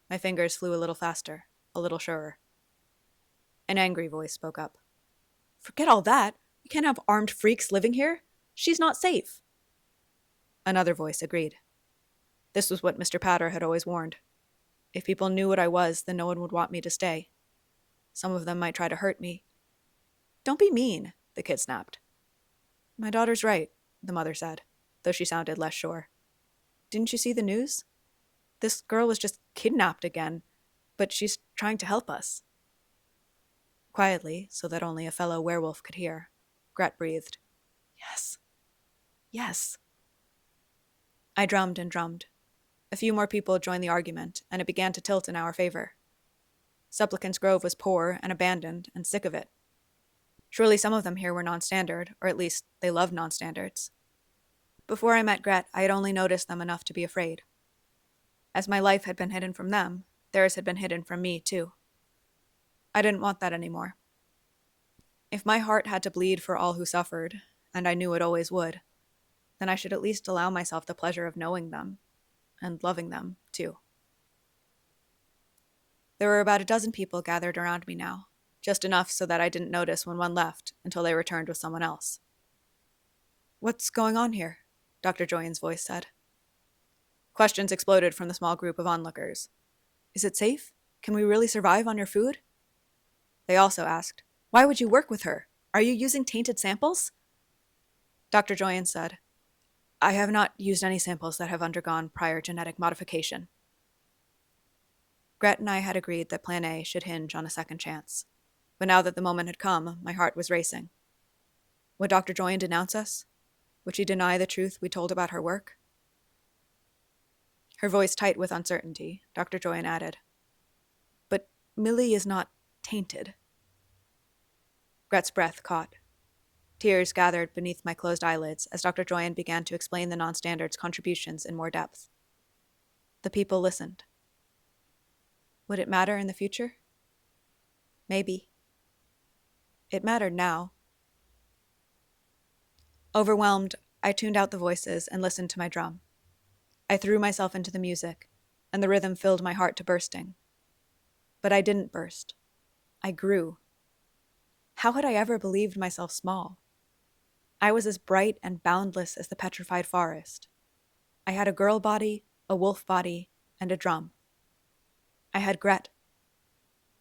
My fingers flew a little faster, a little surer. An angry voice spoke up. "Forget all that. We can't have armed freaks living here. She's not safe." Another voice agreed. This was what Mr. Patter had always warned. If people knew what I was, then no one would want me to stay. Some of them might try to hurt me. "Don't be mean," the kid snapped. "My daughter's right," the mother said, though she sounded less sure. "Didn't you see the news? This girl was just kidnapped again, but she's trying to help us." Quietly, so that only a fellow werewolf could hear, Gret breathed, "Yes. Yes." I drummed and drummed. A few more people joined the argument, and it began to tilt in our favor. Supplicants Grove was poor and abandoned and sick of it. Surely some of them here were non-standard, or at least they loved non-standards. Before I met Gret, I had only noticed them enough to be afraid. As my life had been hidden from them, theirs had been hidden from me, too. I didn't want that anymore. If my heart had to bleed for all who suffered, and I knew it always would, then I should at least allow myself the pleasure of knowing them, and loving them, too. There were about a dozen people gathered around me now, just enough so that I didn't notice when one left until they returned with someone else. "What's going on here?" Dr. Joyan's voice said. Questions exploded from the small group of onlookers. "Is it safe? Can we really survive on your food?" They also asked, "Why would you work with her? Are you using tainted samples?" Dr. Joyan said, "I have not used any samples that have undergone prior genetic modification." Gret and I had agreed that Plan A should hinge on a second chance. But now that the moment had come, my heart was racing. Would Dr. Joyan denounce us? Would she deny the truth we told about her work? Her voice tight with uncertainty, Dr. Joyan added, "But Millie is not tainted." Gret's breath caught. Tears gathered beneath my closed eyelids as Dr. Joyan began to explain the non-standard's contributions in more depth. The people listened. Would it matter in the future? Maybe. It mattered now. Overwhelmed, I tuned out the voices and listened to my drum. I threw myself into the music, and the rhythm filled my heart to bursting. But I didn't burst. I grew. How had I ever believed myself small? I was as bright and boundless as the petrified forest. I had a girl body, a wolf body, and a drum. I had Gret.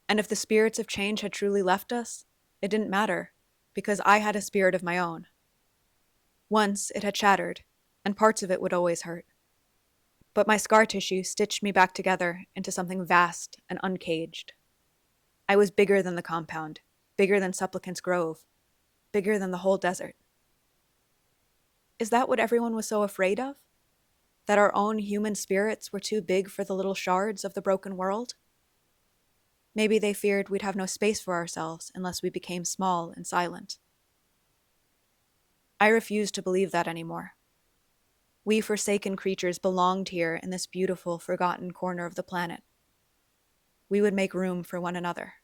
And if the spirits of change had truly left us, it didn't matter, because I had a spirit of my own. Once it had shattered, and parts of it would always hurt. But my scar tissue stitched me back together into something vast and uncaged. I was bigger than the compound, bigger than Supplicants Grove, bigger than the whole desert. Is that what everyone was so afraid of? That our own human spirits were too big for the little shards of the broken world? Maybe they feared we'd have no space for ourselves unless we became small and silent. I refused to believe that anymore. We forsaken creatures belonged here in this beautiful, forgotten corner of the planet. We would make room for one another.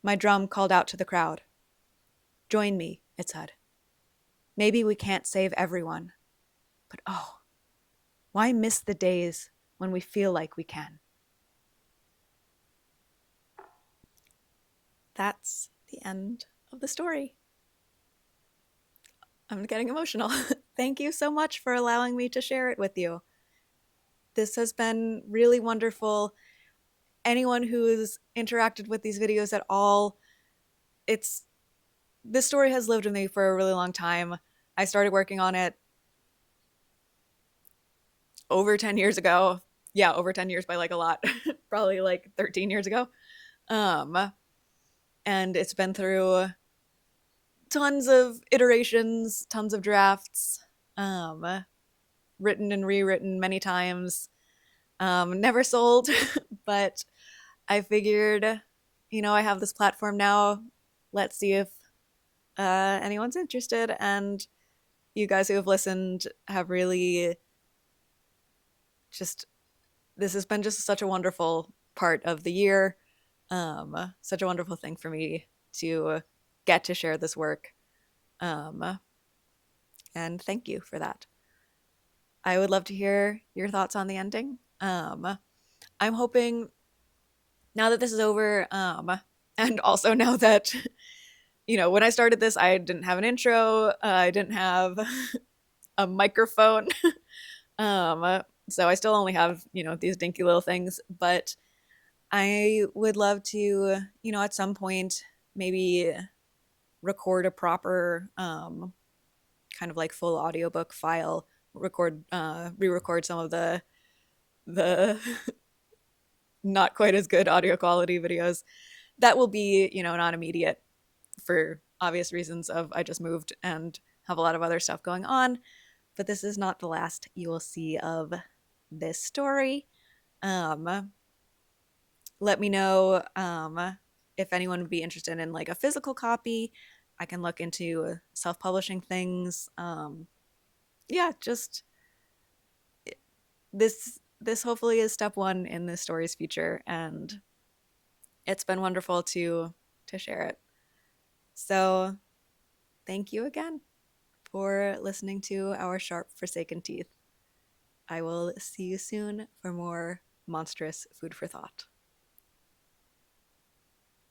My drum called out to the crowd. Join me, it said. Maybe we can't save everyone, but oh, why miss the days when we feel like we can? That's the end of the story. I'm getting emotional. Thank you so much for allowing me to share it with you. This has been really wonderful. Anyone who's interacted with these videos at all, this story has lived with me for a really long time. I started working on it over 10 years ago. Yeah, over 10 years by like a lot. Probably like 13 years ago. And it's been through tons of iterations, tons of drafts, written and rewritten many times. Never sold, but I figured, I have this platform now. Let's see if anyone's interested. And you guys who have listened have really this has been just such a wonderful part of the year. Such a wonderful thing for me to get to share this work. And thank you for that. I would love to hear your thoughts on the ending. I'm hoping now that this is over, and also now that, when I started this, I didn't have an intro, I didn't have a microphone. So I still only have, these dinky little things, but I would love to, at some point, maybe record a proper, kind of like full audiobook file, re-record some of the not quite as good audio quality videos. That will be, not immediate for obvious reasons of I just moved and have a lot of other stuff going on. But this is not the last you will see of this story. Let me know if anyone would be interested in like a physical copy. I can look into self-publishing things. Yeah, just this hopefully is step one in this story's future, and it's been wonderful to share it. So thank you again for listening to our sharp forsaken teeth. I will see you soon for more monstrous food for thought.